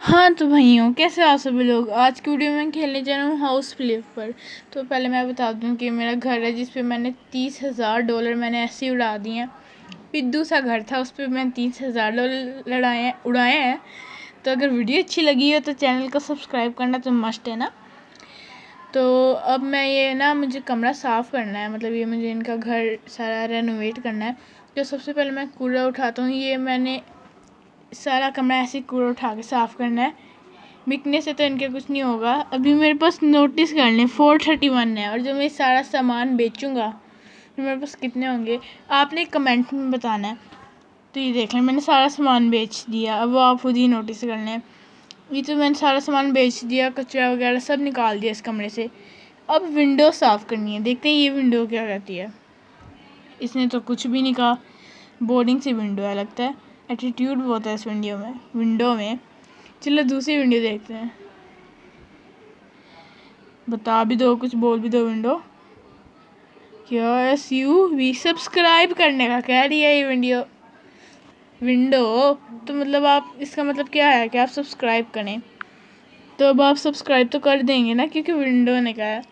हाँ तो भाइयों, कैसे आप सभी लोग। आज की वीडियो में खेलने जा रहा हूँ हाउस फ्लिप पर। तो पहले मैं बता दूँ कि मेरा घर है जिस पे मैंने $30,000 मैंने ऐसे ही उड़ा दिए हैं। पिद्दू सा घर था, उस पर मैंने $30,000 उड़ाए हैं। तो अगर वीडियो अच्छी लगी हो तो चैनल को सब्सक्राइब करना तो मस्ट है ना। तो अब मैं ये ना, मुझे कमरा साफ़ करना है, मतलब ये मुझे इनका घर सारा रेनोवेट करना है। तो सबसे पहले मैं कूड़ा उठाता हूँ। ये मैंने सारा कमरा ऐसे कूड़ा उठा के साफ़ करना है। बिकने से तो इनके कुछ नहीं होगा। अभी मेरे पास नोटिस करने 431 है, और जो मैं सारा सामान बेचूंगा तो मेरे पास कितने होंगे आपने कमेंट में बताना है। तो ये देख लें, मैंने सारा सामान बेच दिया। अब वो आप खुद ही नोटिस कर लें। ये तो मैंने सारा सामान बेच दिया, कचरा वगैरह सब निकाल दिया इस कमरे से। अब विंडो साफ़ करनी है। देखते हैं ये विंडो क्या कहती है। इसने तो कुछ भी नहीं कहा, बोरिंग सी विंडो है लगता है। एटीट्यूड बहुत है इस विंडो में। चलो दूसरी विंडो देखते हैं। बता भी दो, कुछ बोल भी दो विंडो। क्या SUV सब्सक्राइब करने का कह रही है ये विंडो। तो मतलब आप, इसका मतलब क्या है कि आप सब्सक्राइब करें। तो अब आप सब्सक्राइब तो कर देंगे ना, क्योंकि विंडो ने कहा है।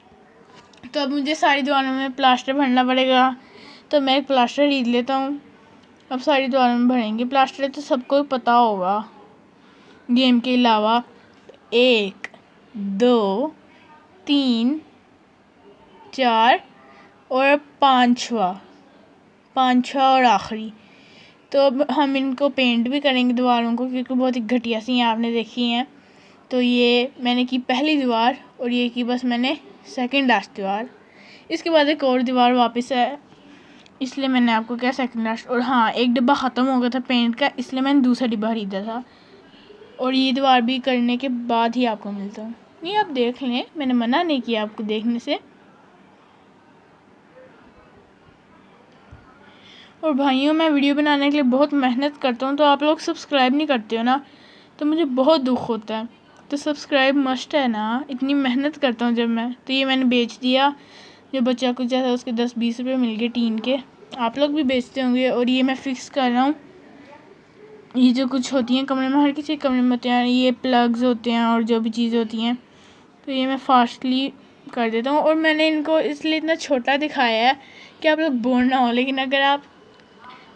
तो अब मुझे सारी दीवारों में प्लास्टर भरना पड़ेगा। तो मैं एक प्लास्टर खरीद लेता हूँ। अब सारी दीवारों में भरेंगे प्लास्टर, तो सबको पता होगा गेम के अलावा। 1 2 3 4 और पाँचवा और आखिरी। तो अब हम इनको पेंट भी करेंगे दीवारों को, क्योंकि बहुत ही घटिया सी हैं, आपने देखी हैं। तो ये मैंने की पहली दीवार, और ये की बस मैंने सेकंड लास्ट दीवार। इसके बाद एक और दीवार वापस है, इसलिए मैंने आपको क्या सेकंड लास्ट। और हाँ, एक डिब्बा ख़त्म हो गया था पेंट का, इसलिए मैंने दूसरा डिब्बा खरीदा था। और ये दीवार भी करने के बाद ही आपको मिलता हूँ। नहीं, आप देख लें, मैंने मना नहीं किया आपको देखने से। और भाइयों, मैं वीडियो बनाने के लिए बहुत मेहनत करता हूँ, तो आप लोग सब्सक्राइब नहीं करते हो ना, तो मुझे बहुत दुख होता है। तो सब्सक्राइब मस्ट है ना, इतनी मेहनत करता हूँ जब मैं। तो ये मैंने बेच दिया, जो बचा कुछ था उसके 10-20 रुपये मिल गए टीन के। आप लोग भी बेचते होंगे। और ये मैं फ़िक्स कर रहा हूँ, ये जो कुछ होती हैं कमरे में, हर किसी कमरे में होते हैं, ये प्लग्स होते हैं और जो भी चीज़ें होती हैं, तो ये मैं फास्टली कर देता हूँ। और मैंने इनको इसलिए इतना छोटा दिखाया है कि आप लोग बोर ना हो, लेकिन अगर आप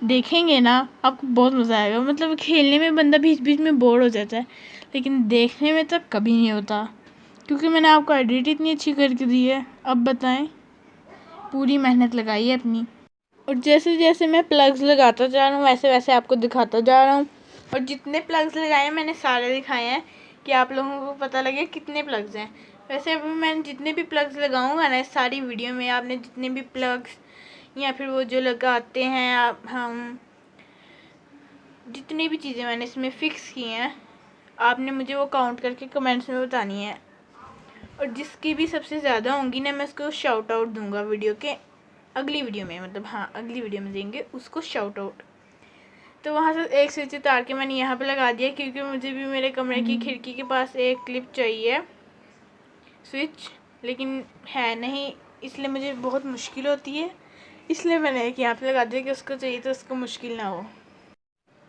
देखेंगे ना आपको बहुत मज़ा आएगा। मतलब खेलने में बंदा बीच बीच में बोर हो जाता है, लेकिन देखने में तो कभी नहीं होता, क्योंकि मैंने आपको एडिट इतनी अच्छी करके दी है। अब बताएं, पूरी मेहनत लगाई है अपनी। और जैसे जैसे मैं प्लग्स लगाता जा रहा हूँ, वैसे वैसे आपको दिखाता जा रहा हूँ। और जितने प्लग्स लगाए हैं मैंने सारे दिखाए हैं, कि आप लोगों को पता लगे कितने प्लग्स हैं। वैसे अभी मैं जितने भी प्लग्स लगाऊंगा ना इस सारी वीडियो में, आपने जितने भी प्लग्स या फिर वो जो लगाते हैं आप, हम जितनी भी चीज़ें मैंने इसमें फ़िक्स की हैं, आपने मुझे वो काउंट करके कमेंट्स में बतानी है। और जिसकी भी सबसे ज़्यादा होंगी ना, मैं उसको शाउट आउट दूंगा वीडियो के अगली वीडियो में। मतलब हाँ, अगली वीडियो में देंगे उसको शाउट आउट। तो वहाँ से एक स्विच उतार के मैंने यहाँ पे लगा दिया, क्योंकि मुझे भी मेरे कमरे की खिड़की के पास एक क्लिप चाहिए स्विच, लेकिन है नहीं, इसलिए मुझे बहुत मुश्किल होती है। इसलिए मैंने एक यहाँ पे लगा दिया कि उसको चाहिए तो उसको मुश्किल ना हो।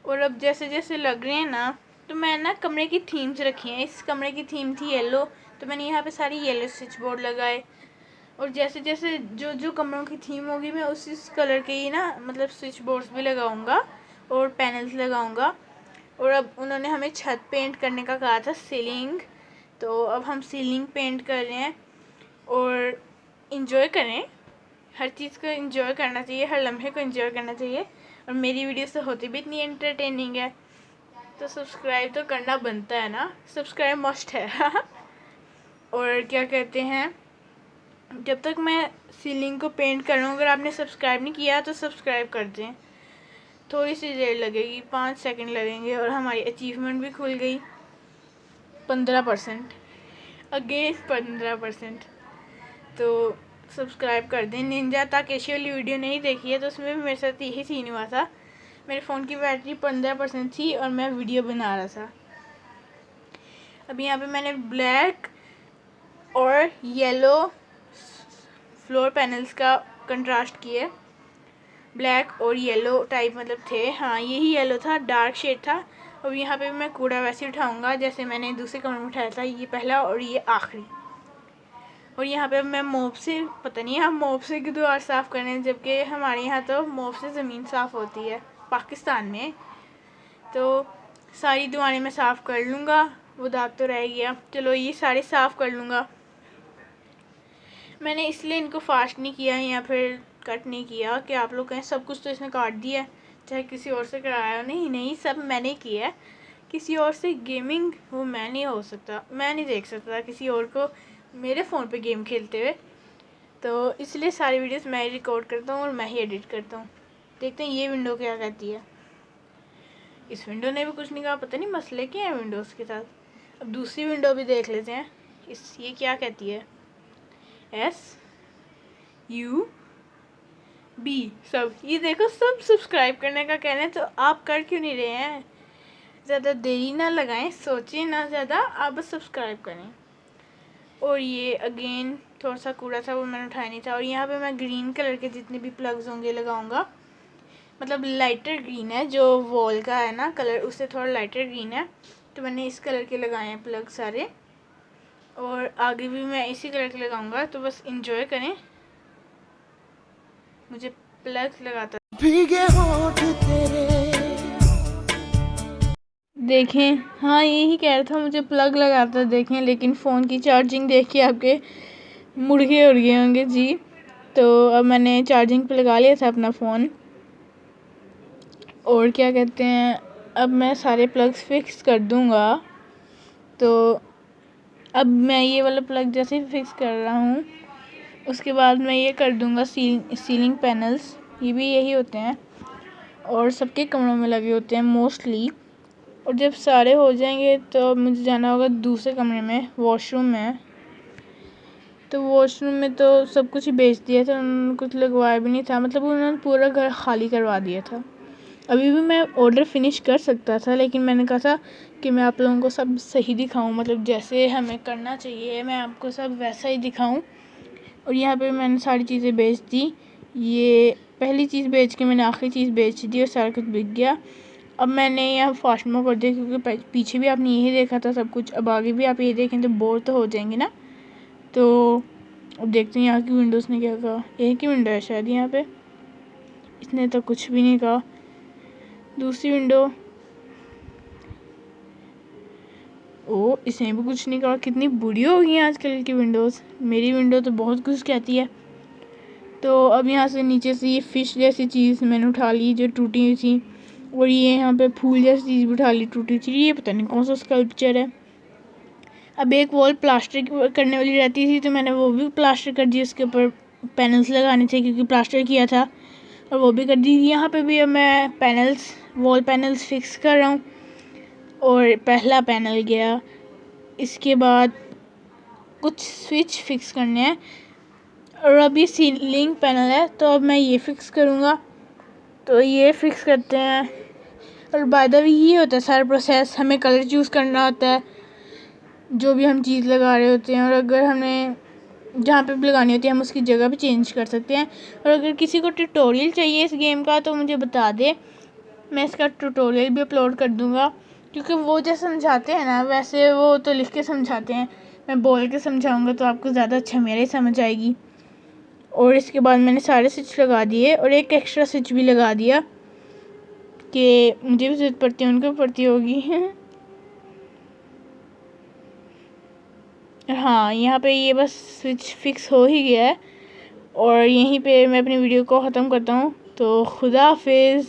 और अब जैसे जैसे लग रहे हैं ना, तो मैं ना कमरे की थीम्स रखी हैं। इस कमरे की थीम थी येलो, तो मैंने यहाँ पे सारी येलो स्विच बोर्ड लगाए। और जैसे जैसे जो जो कमरों की थीम होगी, मैं उस कलर के ही ना, मतलब स्विच बोर्ड्स भी लगाऊंगा और पैनल्स लगाऊंगा। और अब उन्होंने हमें छत पेंट करने का कहा था, सीलिंग। तो अब हम सीलिंग पेंट कर रहे हैं। और इन्जॉय करें, हर चीज़ को इन्जॉय करना चाहिए, हर लम्हे को इन्जॉय करना चाहिए। और मेरी वीडियो तो होती भी इतनी एंटरटेनिंग है, तो सब्सक्राइब तो करना बनता है ना, सब्सक्राइब मस्ट है। और क्या कहते हैं, जब तक मैं सीलिंग को पेंट कर रहा हूँ, अगर आपने सब्सक्राइब नहीं किया तो सब्सक्राइब कर दें। थोड़ी सी देर लगेगी, 5 सेकंड लगेंगे, और हमारी अचीवमेंट भी खुल गई 15%, अगेंस्ट 15%। तो सब्सक्राइब कर दें। निंजा ताकेशी वाली वीडियो नहीं देखी है तो उसमें भी मेरे साथ यही सीन हुआ था। मेरे फ़ोन की बैटरी 15% थी और मैं वीडियो बना रहा था। अभी यहाँ पे मैंने ब्लैक और येलो फ्लोर पैनल्स का कंट्रास्ट किए। ब्लैक और येलो टाइप मतलब थे, हाँ यही येलो था, डार्क शेड था। और यहाँ पे मैं कूड़ा वैसे उठाऊँगा जैसे मैंने दूसरे कमरे में उठाया था, ये पहला और ये आखिरी। और यहाँ पे मैं मोप से, पता नहीं हम मोप से क्यों द्वार साफ़ कर रहे हैं, जबकि हमारे यहाँ तो मोप से ज़मीन साफ़ होती है पाकिस्तान में। तो सारी दीवारें मैं साफ़ कर लूँगा, वो दाग तो रह गया। चलो ये सारे साफ़ कर लूँगा। मैंने इसलिए इनको फास्ट नहीं किया या फिर कट नहीं किया कि आप लोग कहें सब कुछ तो इसने काट दिया है, चाहे किसी और से कराया। नहीं, सब मैंने किया है। किसी और से गेमिंग वो मैं नहीं हो सकता, मैं नहीं देख सकता किसी और को मेरे फ़ोन पे गेम खेलते हुए। तो इसलिए सारी वीडियोस मैं ही रिकॉर्ड करता हूँ और मैं ही एडिट करता हूँ। देखते हैं ये विंडो क्या कहती है। इस विंडो ने भी कुछ नहीं कहा, पता नहीं मसले क्या हैं विंडोज़ के साथ। अब दूसरी विंडो भी देख लेते हैं, ये क्या कहती है। SUB सब, ये देखो सब सब्सक्राइब करने का कहना है, तो आप कर क्यों नहीं रहे हैं। ज़्यादा देरी ना लगाएं, सोचें ना ज़्यादा, आप बस सब्सक्राइब करें। और ये अगेन थोड़ा सा कूड़ा था, वो मैंने उठाया नहीं था। और यहाँ पे मैं ग्रीन कलर के जितने भी प्लग्स होंगे लगाऊंगा, मतलब लाइटर ग्रीन है जो वॉल का है ना कलर, उससे थोड़ा लाइटर ग्रीन है, तो मैंने इस कलर के लगाए हैं प्लग सारे। और आगे भी मैं इसी कलर के लगाऊंगा, तो बस इंजॉय करें। मुझे प्लग लगाता भीगे होठ तेरे, देखें, हाँ यही कह रहा था, मुझे प्लग लगाता देखें, लेकिन फ़ोन की चार्जिंग देख के आपके मुर्गे उड़ गए होंगे जी। तो अब मैंने चार्जिंग पे लगा लिया था अपना फ़ोन। और क्या कहते हैं, अब मैं सारे प्लग्स फिक्स कर दूंगा। तो अब मैं ये वाला प्लग जैसे फिक्स कर रहा हूँ, उसके बाद मैं ये कर दूंगा सीलिंग पैनल्स, ये भी यही होते हैं और सबके कमरों में लगे होते हैं मोस्टली। और जब सारे हो जाएंगे तो मुझे जाना होगा दूसरे कमरे में, वॉशरूम में। तो वॉशरूम में तो सब कुछ ही बेच दिया था उन्होंने, कुछ लगवाया भी नहीं था, मतलब उन्होंने पूरा घर खाली करवा दिया था। अभी भी मैं ऑर्डर फिनिश कर सकता था, लेकिन मैंने कहा था कि मैं आप लोगों को सब सही दिखाऊं, मतलब जैसे हमें करना चाहिए मैं आपको सब वैसा ही दिखाऊं। और यहाँ पे मैंने सारी चीज़ें बेच दी। ये पहली चीज़ बेच के मैंने आखिरी चीज़ बेच दी और सारा कुछ बिक गया। अब मैंने यहाँ फास्ट मूव कर दिया, क्योंकि पीछे भी आपने यही देखा था सब कुछ, अब आगे भी आप ये देखें तो बोर तो हो जाएंगे ना। तो अब देखते हैं यहाँ की विंडोज़ ने क्या कहा। एक ही विंडो है शायद यहाँ पे, इसने तो कुछ भी नहीं कहा। दूसरी विंडो, ओ इसने भी कुछ नहीं कहा। कितनी बुरी हो गई हैं आजकल की विंडोज़। मेरी विंडो तो बहुत कुछ कहती है। तो अब यहाँ से नीचे से ये फ़िश जैसी चीज़ मैंने उठा ली जो टूटी हुई थी, और ये यहाँ पे फूल जैसी चीज़ भी उठा ली टूटी थी। ये पता नहीं कौन सा स्कल्पचर है। अब एक वॉल प्लास्टर करने वाली रहती थी, तो मैंने वो भी प्लास्टर कर दी, उसके ऊपर पैनल्स लगाने थे क्योंकि प्लास्टर किया था, और वो भी कर दी। यहाँ पे भी अब मैं वॉल पैनल्स फिक्स कर रहा हूँ, और पहला पैनल गया। इसके बाद कुछ स्विच फिक्स करने हैं, और अब ये सीलिंग पैनल है, तो अब मैं ये फिक्स करूँगा। तो ये फिक्स करते हैं। और बाय द वे ये होता है सारा प्रोसेस, हमें कलर चूज़ करना होता है जो भी हम चीज़ लगा रहे होते हैं, और अगर हमें जहाँ पे भी लगानी होती है हम उसकी जगह भी चेंज कर सकते हैं। और अगर किसी को ट्यूटोरियल चाहिए इस गेम का तो मुझे बता दे, मैं इसका ट्यूटोरियल भी अपलोड कर दूँगा, क्योंकि वो जैसे समझाते हैं ना वैसे वो तो लिख के समझाते हैं, मैं बोल के समझाऊँगा तो आपको ज़्यादा अच्छा मेरे ही समझ आएगी। और इसके बाद मैंने सारे स्विच लगा दिए, और एक एक्स्ट्रा स्विच भी लगा दिया कि मुझे भी ज़रूरत पड़ती है उनको पड़ती होगी। हाँ यहाँ पे ये बस स्विच फिक्स हो ही गया है, और यहीं पे मैं अपनी वीडियो को ख़त्म करता हूँ। तो खुदा हाफिज़।